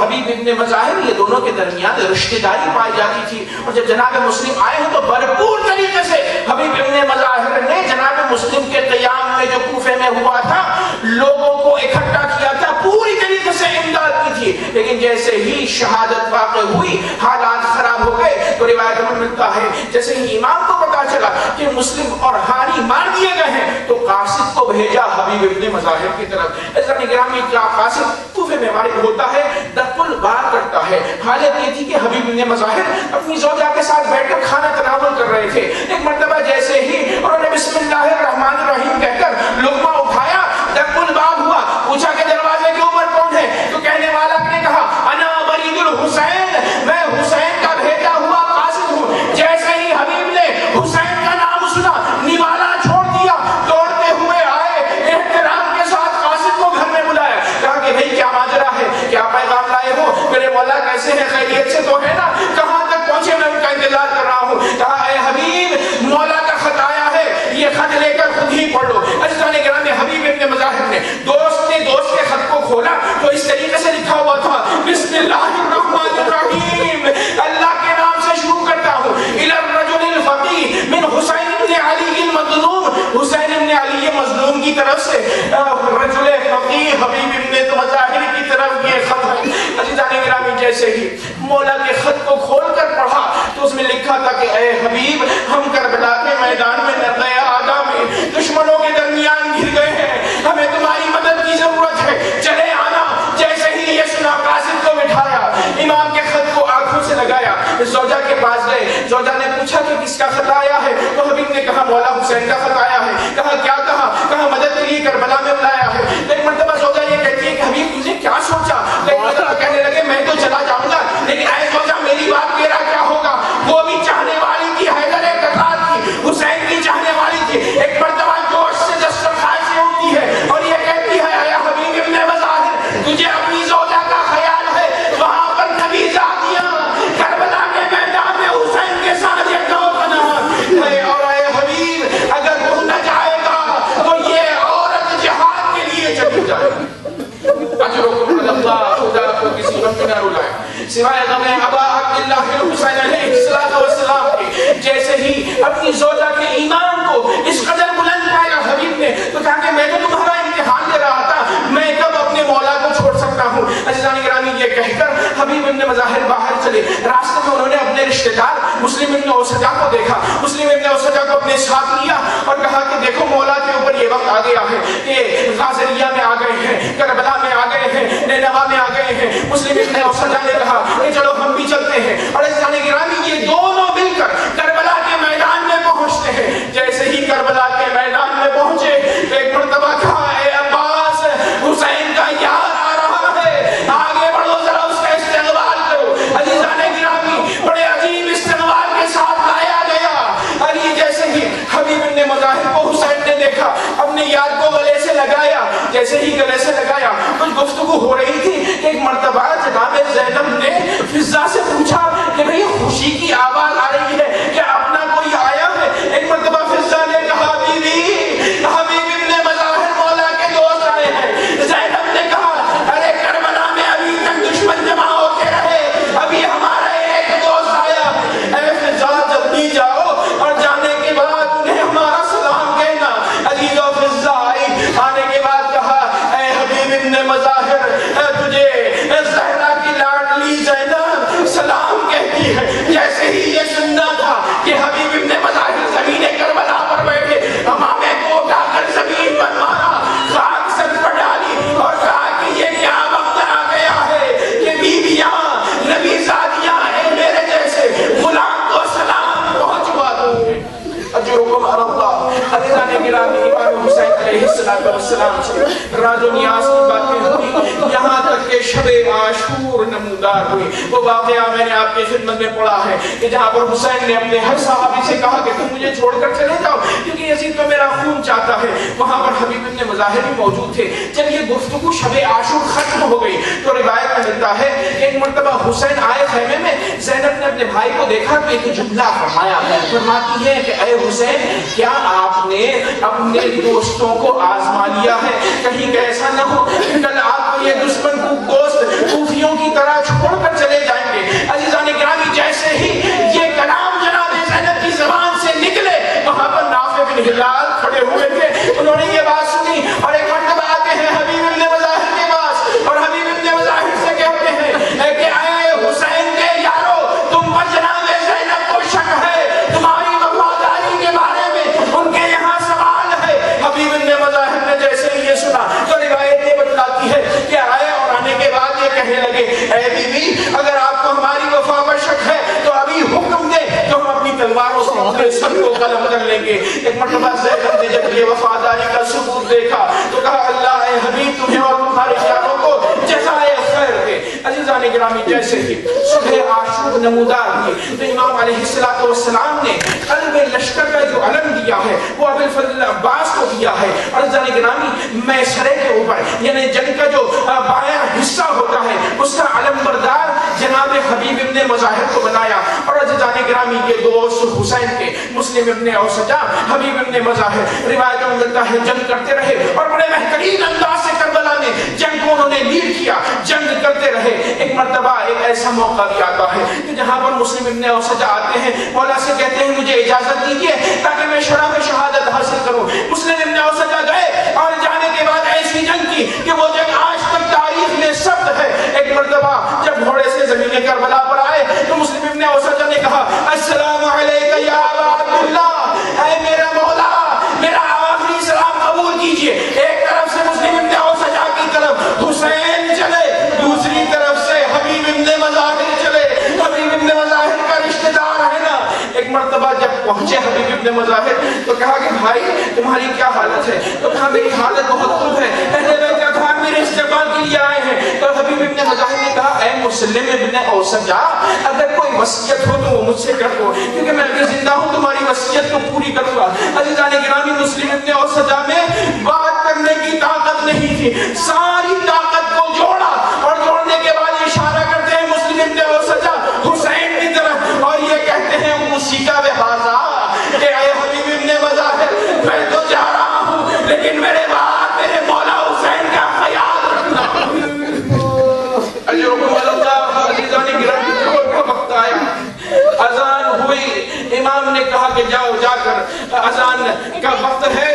حبیب ابن مظاہر یہ دونوں کے درمیان رشتہ داری پائی جاتی تھی. اور جب جناب مسلم آئے ہیں تو بھرپور طریقے سے حبیب ابن مظاہر نے جناب مسلم کے قیام میں جو کوفے میں ہوا تھا لوگوں کو اکٹھا کیا تھا, پوری طریقے سے امداد کی تھی. لیکن جیسے ہی شہادت واقع ہوئی حالات خراب ہو گئے تو روایت میں ملتا ہے جیسے ہی امام کو پتا چلا کہ مسلم اور ہانی مار دیے گئے ہیں تو قاصد کو بھیجا حبیب ابن مظاہر کی طرف. عزیزان گرامی کیا قاصد کوفے میں وارد ہوتا ہے, دقل بات کرتا ہے. حالت یہ تھی کہ حبیب ابن مظاہر اپنی زوجہ کے ساتھ بیٹھ کر کھانا تناول کر رہے تھے. ایک مرتبہ جیسے ہی انہوں نے بسم اللہ الرحمن الرحیم کہہ کر لقمہ اٹھایا, دقل باب ہوا, پوچھا کہ دروازے کے اوپر کون ہے, تو کہنے والا نے کہا انا برید الحسین, میں حسین کا بھیجا ہوا قاصد ہوں. جیسے ہی حبیب نے حسین کا نام سنا نوالا چھوڑ دیا, دوڑتے ہوئے آئے, احترام کے ساتھ قاصد کو گھر میں بلایا. کہا کہ بھئی کیا ماجرا ہے, کیا پیغام لائے ہو, میرے مولا کیسے ہیں, خیریت سے تو ہے نا, کہاں تک پہنچے, میں ان کا انتظار کر رہا ہوں. کہا اے حبیب مولا کا خط آیا ہے, یہ خط لے کر خود ہی پڑھ لو. عزیزان گرامی حبیب ابن مظاہر نے دوست کے خط کو کھولا تو اس طریقے سے لکھا ہوا تھا بسم اللہ الرحمن الرحیم, اللہ کے نام سے شروع کرتا ہوں, الی الرجل الفقیہ من حسین ابن علی المظلوم, حسین ابن علی مظلوم کی طرف سے رجل فقیہ حبیب ابن مظاہر کی طرف یہ خط ہے. عزیزان گرامی جیسے ہی مولا کے خط کو کھول کر پڑھا تو اس میں لکھا تھا کہ اے حبیب ہم کربلا کے میدان میں نقل آدھا میں دشمنوں کے درمیان گر گئے ہیں, ہمیں تمہاری مدد کی ضرورت ہے, چلے آنا. جیسے ہی یہ سنا قاصد کو بٹھایا, امام کے خط کو آنکھوں سے لگایا, زوجہ کے پاس گئے. زوجہ نے پوچھا کہ کس کا خط آیا ہے, تو حبیب نے کہا مولا حسین کا خط آیا ہے. کہا کیا کہا, کہا مدد کے لیے کربلا میں بلایا ہے. ایک مرتبہ زوجہ یہ کہتی ہے کہ حبیب تجھے کیا سوچا, ایک مرتبہ کہنے لگے میں تو چلا جاؤں گا, لیکن اے زوجہ میری بات میرا کیا ہوگا, وہ بھی چاہنے والی تھی, حیدر قطار کی, حسین کی چاہنے والی تھی. ایک مرتبہ جوش سے دسترخوان سے اٹھتی ہے اور یہ کہتی ہے اے حبیب ابن مظاہر تجھے اپنی زوجہ کا خیال ہے, وہاں پر نبی زادیاں کربلا کے میدان میں حسین کے ساتھ یہ کیوں بنا ہے, اور اے حبیب اگر وہ نہ جائے گا تو یہ عورت جہاد کے لیے چلی جائے گی. اجرکم اللہ, خدا کو کسی غم میں نہ رلائے سوائے غم ابا عبداللہ الحسین علیہ السلام کے. جیسے ہی اپنی زوجہ کے ایمان کو اس قدر بلند پایا حبیب نے تو کہا کہ میں تو تمہارا امتحان دے رہا تھا, میں کب اپنے مولا کو چھوڑ سکتا ہوں. عزیزان گرامی یہ کہہ کر حبیب ابن مظاہر باہر چلے. راستے میں انہوں نے اپنے رشتہ دار مسلم ابن اوسجہ کو دیکھا. مسلم ابن اوسجہ کو اپنے ساتھ لیا اور کہا کہ دیکھو مولا کے اوپر یہ وقت آ گیا ہے کہ غازریہ میں آ گئے ہیں, کربلا میں آ گئے ہیں, نینوا میں آ گئے ہیں. مسلم ابن اوسجہ نے کہا کہ چلو ہم بھی چلتے ہیں. اور عزیزان گرامی یہ دونوں مل کر کربلا کے میدان میں پہنچتے ہیں. جیسے ہی کربلا کے میدان میں پہنچے ایک مرتبہ کہا اے عباس حسین کا یار آ رہا ہے, آگے بڑھو ذرا اس کا استقبال کرو. عزیزان گرامی بڑے عجیب استقبال کے ساتھ لایا گیا. علی جیسے ہی حبیب ابن مظاہر کو حسین نے دیکھا, اپنے یار کو گلے سے لگایا. جیسے ہی گلے سے لگایا کچھ گفتگو ہو رہی تھی. ایک مرتبہ جناب زینب نے فضا سے پوچھا کہ بھئی خوشی کی آواز آ رہی ہے, کیا اپنا کوئی آیا ہے. ایک مرتبہ فضا نے کہا بیوی حبیب ابن مظاہر مولا کے دوست آئے ہیں. زینب نے کہا ارے کربلا میں ابھی تک دشمن جمع ہوتے رہے, ابھی ہمارا ایک دوست آیا. اے فضا جلدی جاؤ اور جانے کے بعد انہیں ہمارا سلام کہنا. عزیز و فضا آئی, آنے کے بعد کہا اے حبیب ابن مظاہر تجھے زہرا کی لاڈلی زینب سلام کہتی ہے. جیسے ہی یہ سننا تھا کہ حبیب ابن مظاہر زمین کربلا پر بیٹھے, امامے کو اٹھا کر زمین پر مارا, خاک سر پر ڈالی اور کہا کہ یہ کیا وقت آ گیا ہے کہ بیویاں نبی زادیاں ہیں میرے جیسے غلام کو سلام پہنچوا دوں. اجرکم اللہ. عزیزان گرامی امام حسین علیہ السلام سے راز و نیاز کی باتیں ہوئی, یہاں تک کہ شب عاشور نمودار ہوئی. وہ واقعہ میں نے آپ کی خدمت میں پڑھا ہے کہ جہاں پر حسین نے اپنے ہر صحابی سے کہا کہ تم مجھے چھوڑ کر چلے جاؤ کیونکہ یزید تو میرا خون چاہتا ہے. وہاں پر حبیب ابن مظاہر بھی موجود تھے. جب یہ گفتگو شب عاشور ختم ہو گئی تو روایت میں ملتا ہے کہ ایک مرتبہ حسین آئے خیمے میں, زینب نے اپنے بھائی کو دیکھا تو ایک جملہ فرمایا, فرماتی ہے کہ اے حسین کیا آپ نے اپنے دوستوں کو آزما لیا ہے, کہیں ایسا نہ ہو کل آپ کو یہ دشمن کو دوست چیونٹیوں کی طرح چھوڑ کر چلے جائیں گے. عزیزان گرامی جیسے ہی یہ کلام جناب زینب کی زبان سے نکلے وہاں پر نافع بن ہلال کھڑے ہوئے تھے. انہوں نے یہ بات سنی اور ایک مرتبہ آتے ہیں حبیب ابن مظاہر کے پاس اور حبیب ابن مظاہر سے کہتے ہیں کہ اے حسین کے یارو تم پر جناب زینب کو شک ہے, تمہاری وفاداری کے بارے میں ان کے یہاں سوال ہے. حبیب ابن مظاہر نے جیسے ہی یہ سنا تو روایت یہ بتلاتی ہے کہ آئے اور آنے کے بعد یہ کہنے لگے اے بی بی اگر آپ کو ہماری وفا پر شک ہے تو ابھی حکم دے تو ہم اپنی تلواروں سے اپنے سر کو قلم کر لیں گے. ایک مرتبہ زینب نے جب یہ وفاداری کا ثبوت دیکھا تو کہا اللہ اے حبیب تمہیں اور تمہارے یاروں کو جزائے خیر دے. عزیزان گرامی جیسے ہی صبح عاشور نمودار ہوئی تو امام علیہ السلام نے قلب لشکر کا جو علم دیا ہے وہ ابو الفضل عباس کو دیا ہے. اور عزیزان گرامی میسرے کے اوپر یعنی جنگ کا جو بایاں حصہ ہوتا ہے اس کا علم بردار جناب حبیب ابن مظاہر کو بنایا. اور عزیزان گرامی یہ دوست حسین کے مسلم ابن اوسجا حبیب ابن مظاہر روایتوں میں ملتا ہے جنگ کرتے رہے اور بڑے بہترین انداز سے کربلا میں جنگ کو انہوں نے لیڈ کیا, جنگ کرتے رہے. ایک مرتبہ ایک ایسا موقع بھی آتا ہے کہ جہاں پر مسلم ابن اوسجا آتے ہیں مولا سے کہتے ہیں مجھے اجازت دیجیے تاکہ میں شرف شہادت حاصل کروں. مسلم ابن اوسجا گئے اور جانے کے بعد ایسی جنگ کی کہ وہ جنگ آج تک تاریخ میں ثبت ہے. ایک مرتبہ جب گھوڑے سے زمین کربلا پر آئے تو مسلم ابن اوسجا نے کہا السلام علیکم یا ابا عبداللہ, اے میرا مولا میرا آخری سلام قبول کیجئے. ایک طرف سے مسلم ابن اوسجا کی طرف حسین چلے, دوسری طرف سے حبیب ابن مظاہر چلے. حبیب ابن مظاہر کا رشتہ دار ہے نا. ایک مرتبہ جب پہنچے حبیب ابن مظاہر تو کہا کہ بھائی تمہاری کیا حالت ہے؟ تو کہا میری حالت بہت خوب ہے, اہل بیت اطہار میرے استقبال کے لیے آئے ہیں. تو حبیب ابن مظاہر نے کہا اے مسلم ابن اوسجا اگر کوئی وصیت ہو تو وہ مجھ سے کر دو کیونکہ میں اگر زندہ ہوں تمہاری وصیت کو پوری کروں گا. عزیزان گرامی مسلم ابن اوسجا میں بات کرنے کی طاقت نہیں تھی, ساری طاقت کو جوڑا اور جوڑنے کے بعد اشارہ کرتے ہیں مسلم ابن اوسجا حسین کی طرف اور یہ کہتے ہیں موسیقہ بہذا کہ اے حبیب ابن مظاہر میں تو جا رہا ہوں لیکن میرے بعد میرے مولا حسین کا خیال رکھنا. عزیزان گرامی کا وقت آیا, اذان ہوئی, امام نے کہا کہ جاؤ جا کر اذان کا وقت ہے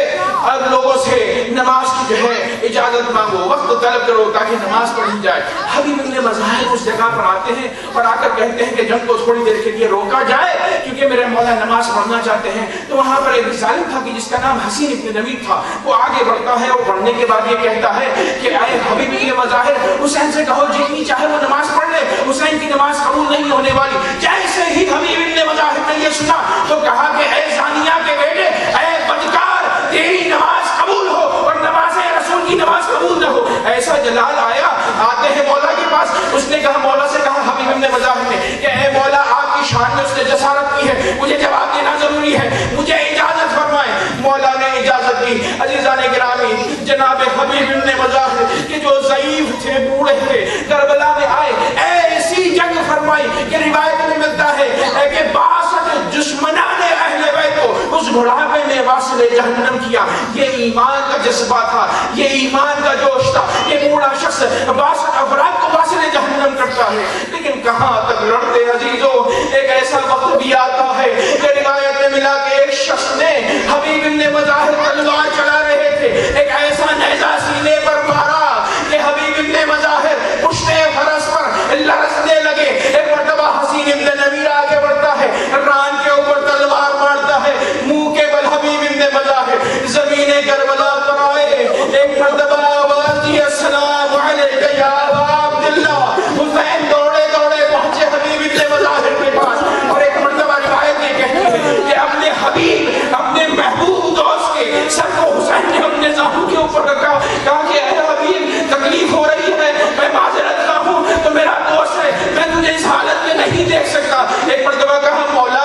اب لوگوں سے نماز کی جو ہے اجازت مانگو, وقت طلب کرو تاکہ نماز پڑھی جائے. حبیب ابن مظاہر اس جگہ پر آتے ہیں اور آ کر کہتے ہیں کہ جنگ کو تھوڑی دیر کے لیے روکا جائے کیونکہ میرے مولا نماز پڑھنا چاہتے ہیں. تو وہاں پر ایک ظالم تھا کہ جس کا نام حسین ابن نوید تھا, وہ آگے بڑھتا ہے اور بڑھنے کے بعد یہ کہتا ہے کہ اے حبیب ابن مظاہر حسین سے کہو جتنی چاہے وہ نماز پڑھ لے, حسین کی نماز قبول نہیں ہونے والی. جیسے ہی حبیب ابن مظاہر نے یہ سنا تو کہا کہ اے زانیہ کے بیٹے, اے بدکار, تیری نماز قبول ہو اور نماز رسول کی نماز قبول نہ ہو. ایسا جلال آیا, آتے ہیں مولا کے پاس. اس نے کہا مولا سے کہا حبیب ابن مظاہر نے کہ اے مولا آپ کی شان میں اس نے جسارت کی ہے, مجھے جواب دینا ضروری ہے, مجھے اجازت فرمائیں. مولا نے اجازت دی. عزیزان گرامی جناب حبیب ابن مظاہر کہ جو ضعیف تھے, بوڑھے تھے, کربلا میں آئے, ایسی جنگ فرمائی کہ روایت میں ملتا ہے کہ 62 دشمنان اہل بیت کو اس بڑھاپے میں واصل جہنم کیا. یہ ایمان کا جذبہ تھا, یہ ایمان کا جوش تھا. یہ بوڑھا شخص 62 افراد کو واصل جہنم کرتا ہے. لیکن کہاں تک لڑتے عزیزوں, ایک ایسا وقت بھی آتا ہے کہ روایت میں ملا کہ ایک شخص نے حبیب ابن مظاہر تلوار چلا رہے تھے, ایک ایسا نیزہ سینے پر مارا کہ حبیب ابن مظاہر پشت فرس پر لرزنے لگے. ایک مرتبہ حسین ابن نویر آگے بڑھتا ہے, ران کے اوپر تلوار مارتا ہے, منہ کے بل حبیب ابن مظاہر زمین کربلا پر آئے. ایک مرتبہ آواز دی السلام علیکم یا ابا عبداللہ. حسین دوڑے دوڑے پہنچے حبیب ابن مظاہر کے پاس اور ایک مرتبہ روایت یہ کہتی ہے کہ اپنے حبیب اپنے محبوب دوست کے سر کو حسین نے اپنے ذہن کے اوپر رکھا, کہا کہ اے حبیب تکلیف ہو رہی ہے, میں معذرت کا ہوں, تو میرا دوست ہے, میں تجھے اس حالت میں نہیں دیکھ سکتا. ایک مرتبہ کہا مولا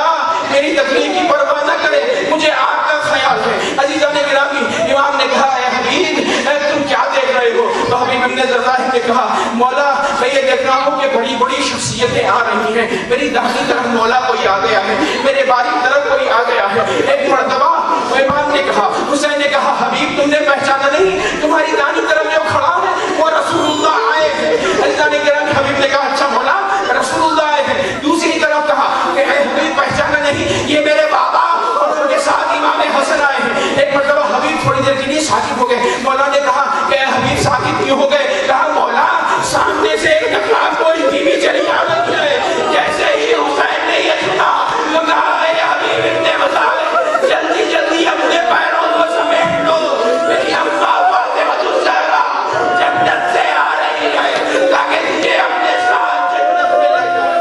میری تکلیف کی پرواہ نہ کرے, مجھے آپ کا خیال ہے. عزیزان گرامی امام نے کہا اے حبیب تم کیا دیکھ رہے ہو؟ تو حبیب ابن مظاہر نے کہا مولا میں یہ دیکھ رہا ہوں کہ بڑی بڑی شخصیتیں آ رہی ہیں, میری داہنی طرف مولا کوئی آ گیا ہے, میرے بائیں طرف کوئی آ گیا ہے. ایک مرتبہ امام نے کہا, حسین نے کہا حبیب تم نے پہچانا نہیں, تمہاری داہنی طرف جو کھڑا ہے وہ رسول اللہ آئے ہیں. عزیزان گرامی کے حبیب نے کہا اچھا مولا رسول اللہ آئے ہیں. دوسری طرف کہا کہ اے حبیب پہچانا نہیں, یہ میرے بابا اور ان کے ساتھ امام حسن آئے ہیں. ایک مرتبہ حبیب تھوڑی دیر کے لیے ساکت ہو گئے. مولا نے کہا کہ اے حبیب ساکت کیوں ہو گئے؟ کہا مولا سامنے سے ایک دفعہ کوئی بیوی چلی آ رہی ہے. جیسے ہی حسین نے یہ سنا تو کہا اے حبیب ابن مزاحم جلدی جلدی اپنے پیروں کو سمیٹ لو, میری اماں فاطمہ الزہرا جنت سے آ رہی ہے تاکہ تجھے اپنے ساتھ جنت میں لے جائے.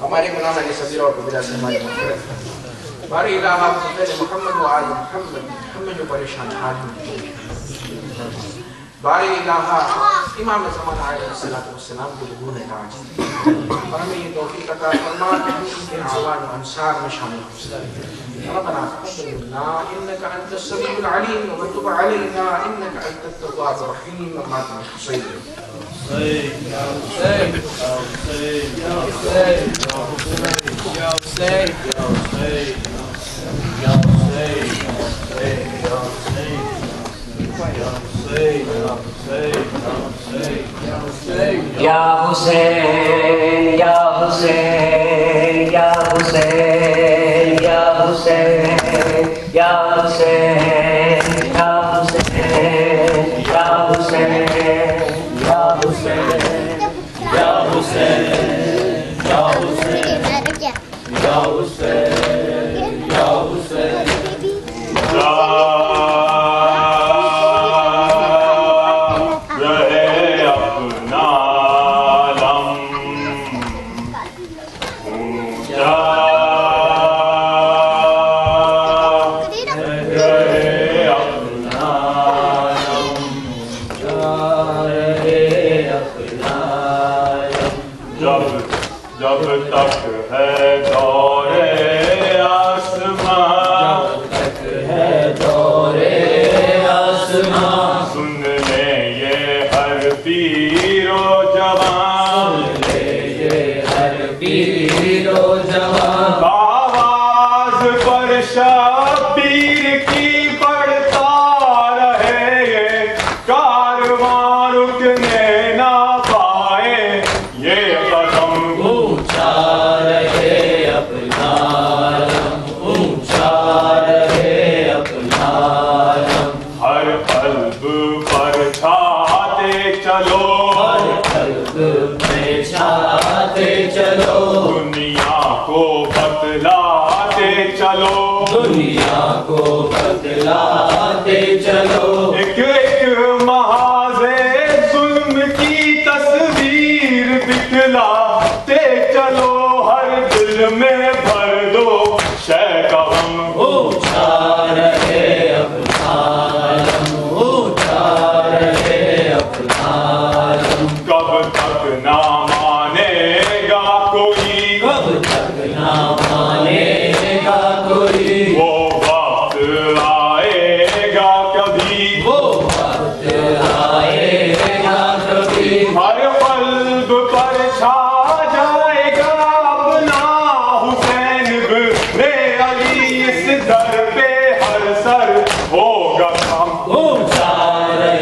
ہمارے گناہوں کے صغیرہ اور کبیرہ سے ہماری مغفرت. باری الہ محمد و آل محمد ہمیں جو پریشان حال ہیں. باری الہ امام زمان علیہ السلام کو لگون تاج اور ہمیں یہ توفیق عطا فرما کہ ہم ان کے اعوان و انصار میں شامل ہوں. ربنا تقبل منا انك انت السميع العليم وتب علينا انك انت التواب الرحيم. وما حسين يا حسين يا حسين يا حسين يا حسين يا حسين يا حسين يا حسين یا حسین یا حسین یا حسین یا حسین یا حسین یا حسین یا حسین یا حسین یا حسین یا حسین یا حسین یا حسین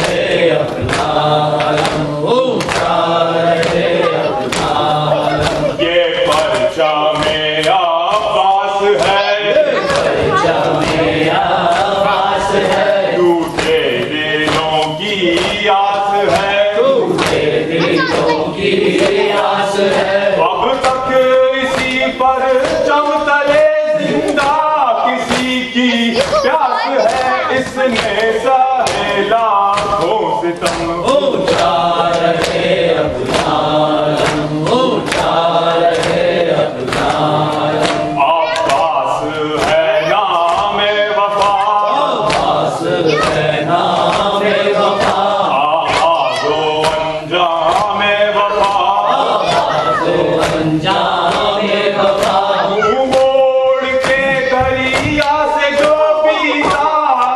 موڑ کے دریا سے جو پیتا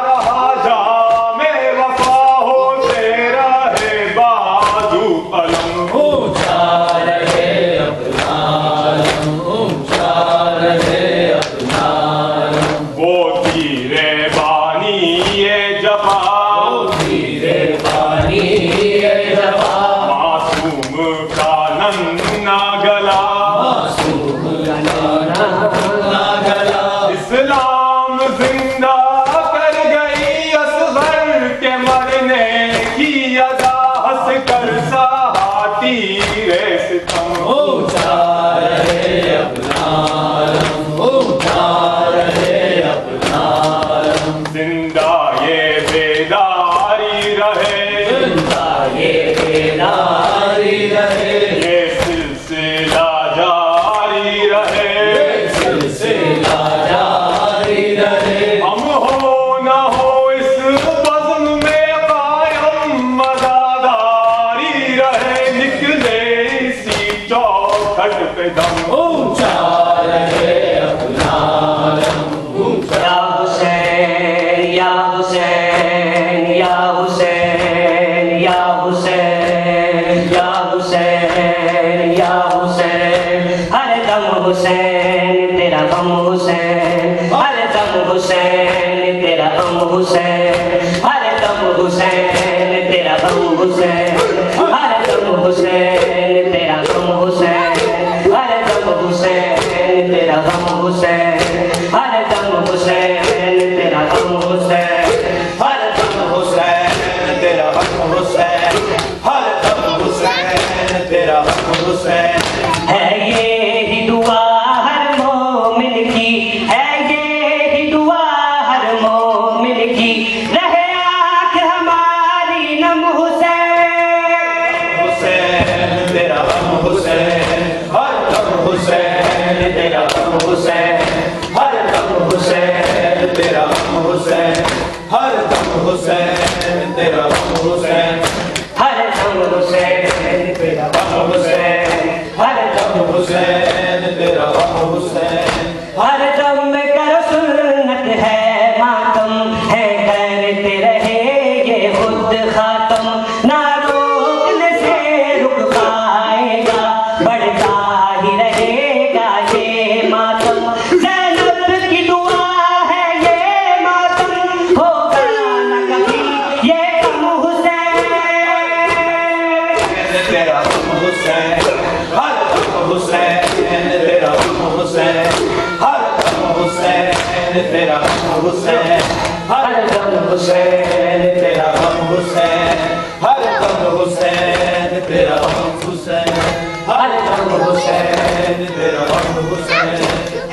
رہا جام جاری رہے، زندہ یہ بیداری رہے، یہ سلسلہ جاری رہے، سلسلہ جاری رہے، ہم ہو نہ ہو اس بزم میں قائم مزاداری رہے، نکلے اسی چوکھٹ پہ دم اونچا رہے اپنا علم اونچا۔ یا حسین یا حسین یا حسین یا حسین یا حسین، ہر دم حسین تیرا غم حسین، ہر دم حسین تیرا غم حسین، ہر دم حسین تیرا غم حسین، ہر دم حسین تیرا غم حسین، ہر دم حسین تیرا غم حسین، ہر دم حسین تیرا غم حسین، ہر دم حسین تیرا غم حسین، ہر دم حسین تیرا غم حسین۔ ہے یہ دعا ہر مومن کی، ہے یہ دعا ہر مومن کی، رہے آنکھ ہماری نم حسین، حسین تیرا غم حسین، ہر دم حسین تیرا غم حسین، ہر دم حسین تیرا غم حسین، ہر دم حسین تیرا غم حسین، ہر دم حسین تیرا غم حسین، ہر دم حسین تیرا غم حسین، ہر دم کر سنت ہے ماتم ہے کرتے رہے یہ خود خاتم، نہ روکنے سے رک پائے گا، بڑھتا ہی رہے گا یہ ماتم، زینب کی دعا ہے یہ ماتم، ہوگا نہ کبھی یہ غم حسین، تیرا غم حسین، ہر دم حسین تیرا غم حسین، ہر دم حسین تیرا غم حسین، ہر دم حسین تیرا غم حسین، ہر دم حسین تیرا غم حسین، ہر دم حسین تیرا غم حسین۔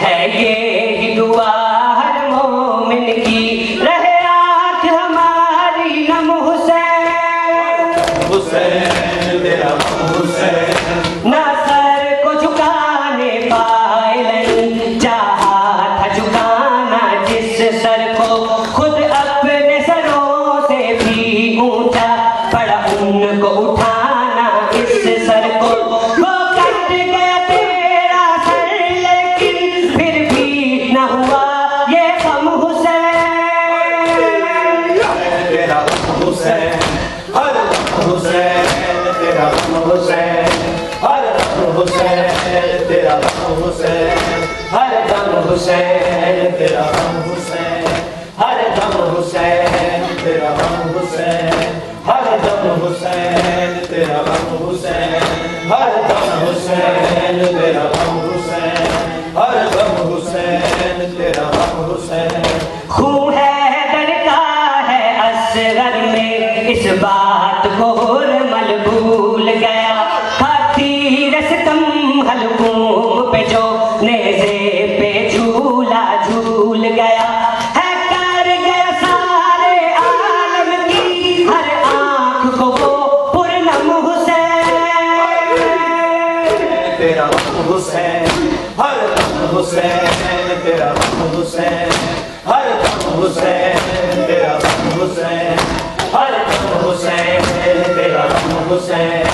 ہے یہ دعا ہر مومن کی، رہے آنکھ ہماری نم حسین، حسین تیرا غم حسین، نہ سر کو جھکانے پائے نہیں، چاہا تھا جھکانا جس سر کو، خود اپنے سروں سے بھی اونچا پڑا ان کو اٹھانا اس سر کو، وہ کٹ گیا تیرا سر لیکن پھر بھی نہ ہوا یہ غم حسین، تیرا غم حسین، ہر غم حسین تیرا غم حسین، ہر غم حسین تیرا غم حسین، ہر دم حسین تیرا غم حسین، ہر دم حسین تیرا غم حسین، ہر دم حسین تیرا غم حسین، ہر دم حسین تیرا غم حسین، ہر دم حسین تیرا غم حسین۔ خون ہے درتا ہے اصغر میں، اس بات کو حرمل بھول گیا، ہاتھی رستم حلقوم پہ جو نیزے پہ جھولا جھول گیا، ہے کر گیا سارے عالم کی ہر آنکھ کو وہ پرنم حسین، تیرا غم حسین، ہر دم حسین تیرا غم حسین، ہر دم حسین تیرا غم حسین، ہر دم حسین تیرا غم حسین،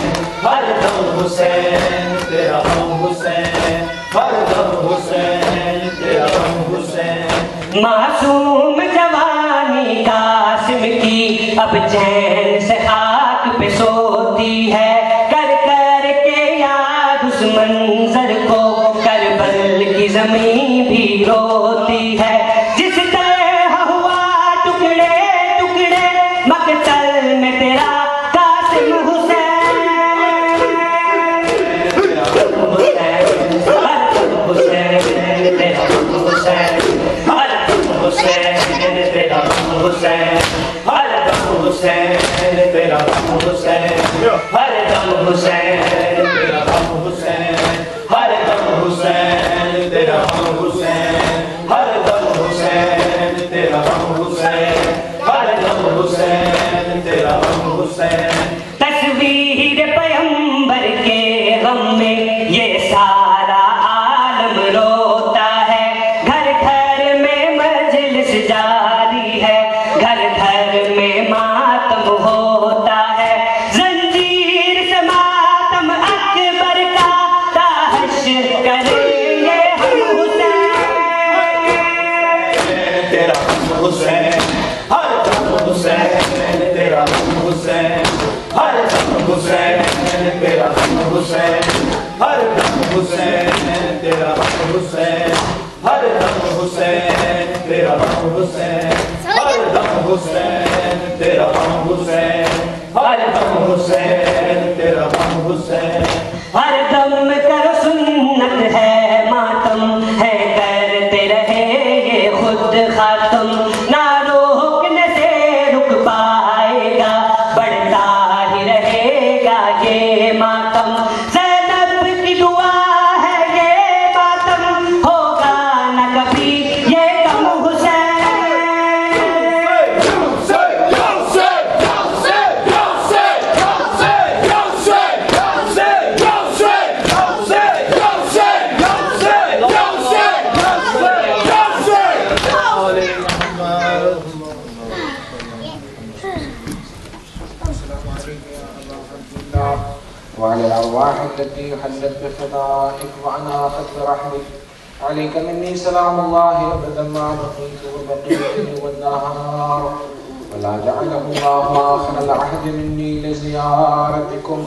ہر دم حسین تیرا غم حسین، ہر دم حسین تیرا غم حسین۔ معصوم جوانی قاسم کی اب چین سے خاک پہ سوتی ہے، کر کر کے یاد اس منظر کو کربل کی زمین بھی روتی ہے، جس طرح ہوا ٹکڑے ٹکڑے مقتل میں تیرا قاسم حسین، ہر دم حسین تیرا غم حسین، ہر دم حسین تیرا غم حسین، ہر دم حسین تیرا غم حسین، ہر دم حسین تیرا غم حسین، ہر دم حسین تیرا غم حسین، ہر دم حسین تیرا غم حسین، ہر دم حسین تیرا حسین تصویر پیغمبر کے غم میں یہ سارا عالم روتا ہے گھر گھر میں مجلس جاری ہے گھر گھر میں ماتم ہوتا ہے زنجیر سے ماتم اکبر کا تحشر کریں گے ہم حسین تیرا حسین ہر دم حسین تیرا حسین ہر دم حسین تیرا حسین ہر دم حسین تیرا حسین ہر دم حسین تیرا حسین ہر دم حسین تیرا حسین ہر دم حسین تیرا حسین ہر دم کر سنت ہے ماتم ہے کرتے رہے یہ خود خاتم نہ روکنے سے رک پائے گا بڑھتا ہی رہے گا یہ ماتم زینب کی دعا ہے یہ ماتم ہوگا نہ کبھی یہ کم حسین وعلى الأرواح التي حلت بفدائك وعناقت برحمتك عليك مني سلام الله أبدا ما بقيت وبقيت والنهار ولا جعله الله آخر العهد مني لزيارتكم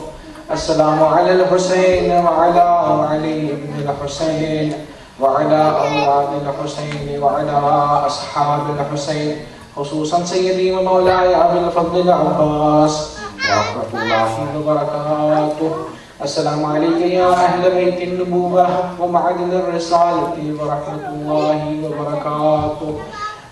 السلام على الحسين وعلى علي بن الحسين وعلى أولاد الحسين وعلى أصحاب الحسين خصوصا سيدي ومولاي أبي الفضل العباس ورحمة الله وبركاته السلام عليك يا أهل بيت النبوة ومعدن الرسالة ورحمة الله وبركاته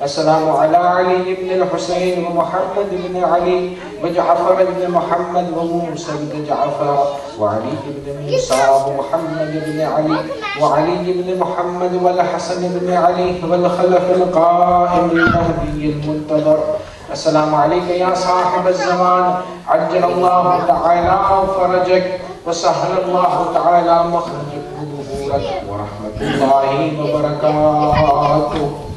السلام على علي بن الحسين ومحمد بن علي وجعفر بن محمد وموسى بن جعفر وعلي بن موسى ومحمد بن علي وعلي بن محمد والحسن بن علي والخلف القائم المهدي المنتظر السلام عليك يا صاحب الزمان عجل الله تعالى فرجك وسهل الله تعالى مخرجك وظهورك ورحمة الله وبركاته